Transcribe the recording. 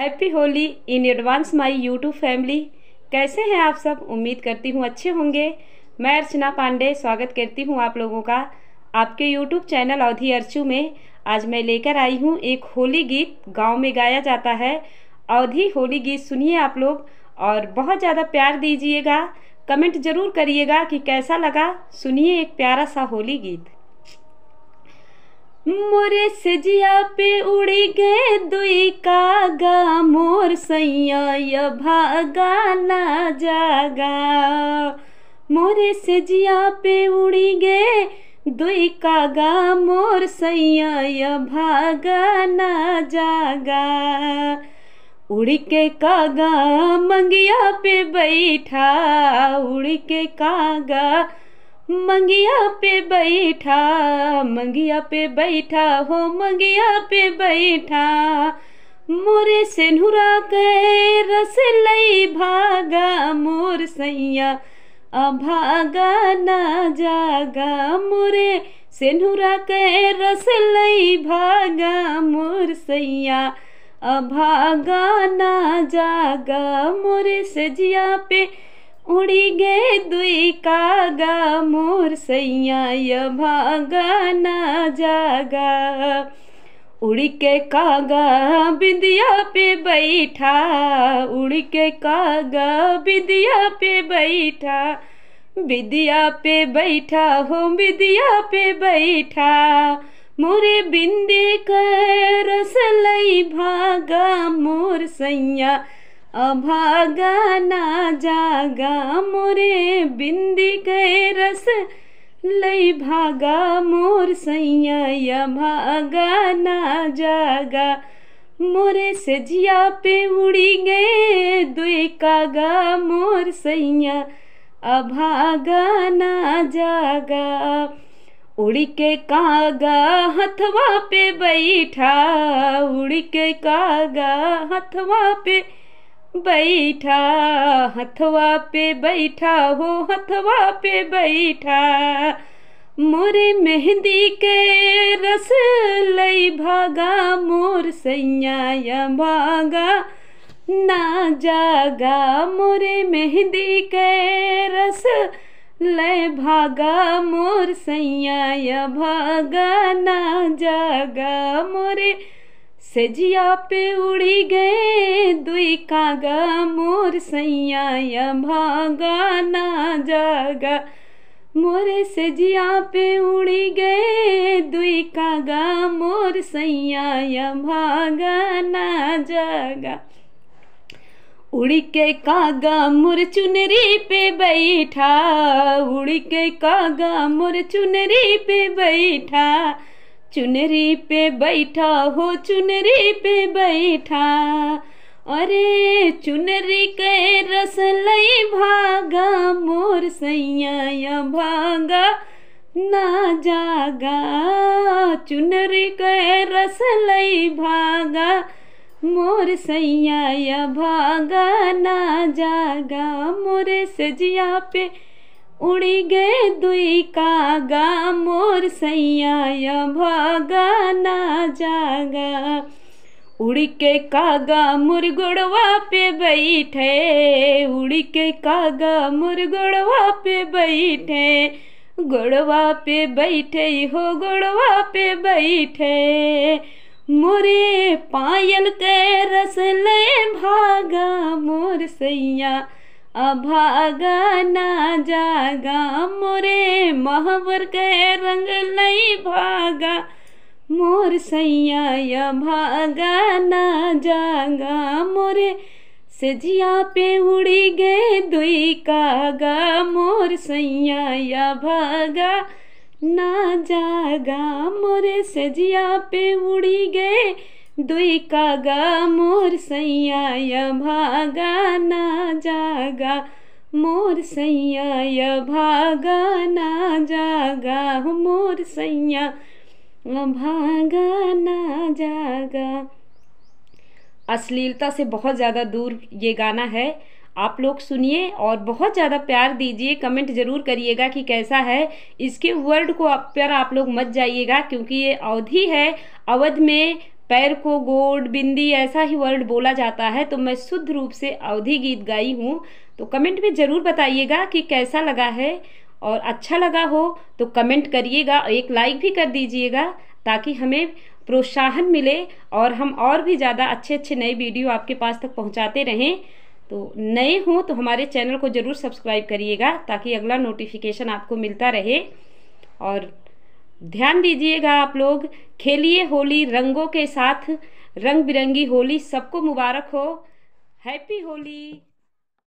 Happy Holi in advance my YouTube family. कैसे हैं आप सब? उम्मीद करती हूँ अच्छे होंगे। मैं अर्चना पांडे स्वागत करती हूँ आप लोगों का आपके यूट्यूब चैनल अवधि अर्चू में। आज मैं लेकर आई हूँ एक होली गीत, गांव में गाया जाता है अवधि होली गीत। सुनिए आप लोग और बहुत ज़्यादा प्यार दीजिएगा। कमेंट ज़रूर करिएगा कि कैसा लगा। सुनिए एक प्यारा सा होली गीत। मोरे सजिया पे उड़ी गए दुई कागा, मोर सैया भागा ना जागा। मोरे सजिया पे उड़ी गए दुई कागा, मोर सैया भागा ना जागा। उड़ी के कागा मंगिया पे बैठा, उड़ी के कागा मंगिया पे बैठा, मंगिया पे बैठा हो मंगिया पे बैठा। मोरे सेनुरा के रस लई भागा, मोर सैया भागा ना जागा। मोरे सेनुरा के रस लई भागा, मोर सैया भागा ना जागा। मोरे सजिया पे उड़ी गए दुई कागा, मोर सैया भागा ना जागा। उड़ी के कागा बिंदिया पे बैठा, उड़ी के कागा बिंदिया पे बैठा, बिंदिया पे बैठा हो बिंदिया पे बैठा। मोरे बिंदी का रस लई भागा, मोर सैया भागा ना जागा। मोरे बिंदी के रस लई भागा, मोर सैया भागा ना जागा। मोरे सजिया पे उड़ी गए दुई कागा, मोर सैया भागा ना जागा। उड़ी के कागा हथवा पे बैठा, उड़ी के कागा हथवा पे बैठा, हथवा पे बैठा हो हथवा पे बैठा। मोरे मेहंदी के रस लई भागा, मोर सैया भागा ना जागा। मोरे मेहंदी के रस लय भागा, मोर सैया भागा ना जागा। मोरे सजिया पे उड़ी गए दुई कागा, मोर सैया भागा ना जागा। मोरे सजिया पे उड़ी गए दुई कागा, मोर सैया भागा ना जागा। उड़ी के कागा मोर चुनरी पे बैठा, उड़ी के कागा मोर चुनरी पे बैठा, चुनरी पे बैठा हो चुनरी पे बैठा। अरे चुनरी के रस लई भागा, मोर सैया भागा ना जागा। चुनरी के रस लई भागा, मोर सैया भागा ना जागा। मोरे सजिया पे उड़ी गए दुई कागा, मोर सैया भागा ना जागा। उड़ी के कागा मोर गोड़वा पे बैठे, उड़ी के कागा मोर गोड़वा पे बैठे, गोड़वा पे बैठे हो गोड़वा पे बैठे। मोरे पायल के रस ले भागा, मोर सैया भागा ना जागा। मोरे महावर के रंग लई भागा, मोर सैया भागा ना जागा। मोरे सजिया पे उड़ी गए दुई कागा, मोर सैया भागा ना जागा। मोरे सजिया पे उड़ी गए दुई कागा, मोर सैया भागा ना जागा। मोर सैया भागा ना जागा, मोर सैया भागा ना जागा। अश्लीलता से बहुत ज़्यादा दूर ये गाना है। आप लोग सुनिए और बहुत ज़्यादा प्यार दीजिए। कमेंट ज़रूर करिएगा कि कैसा है। इसके वर्ड को पर आप लोग मत जाइएगा क्योंकि ये अवधि है। अवध में पैर को गोड बिंदी ऐसा ही वर्ड बोला जाता है, तो मैं शुद्ध रूप से अवधी गीत गाई हूँ। तो कमेंट में ज़रूर बताइएगा कि कैसा लगा है, और अच्छा लगा हो तो कमेंट करिएगा, एक लाइक भी कर दीजिएगा ताकि हमें प्रोत्साहन मिले और हम और भी ज़्यादा अच्छे अच्छे नए वीडियो आपके पास तक पहुंचाते रहें। तो नए हों तो हमारे चैनल को ज़रूर सब्सक्राइब करिएगा ताकि अगला नोटिफिकेशन आपको मिलता रहे। और ध्यान दीजिएगा, आप लोग खेलिए होली रंगों के साथ, रंग बिरंगी होली सबको मुबारक हो। हैप्पी होली।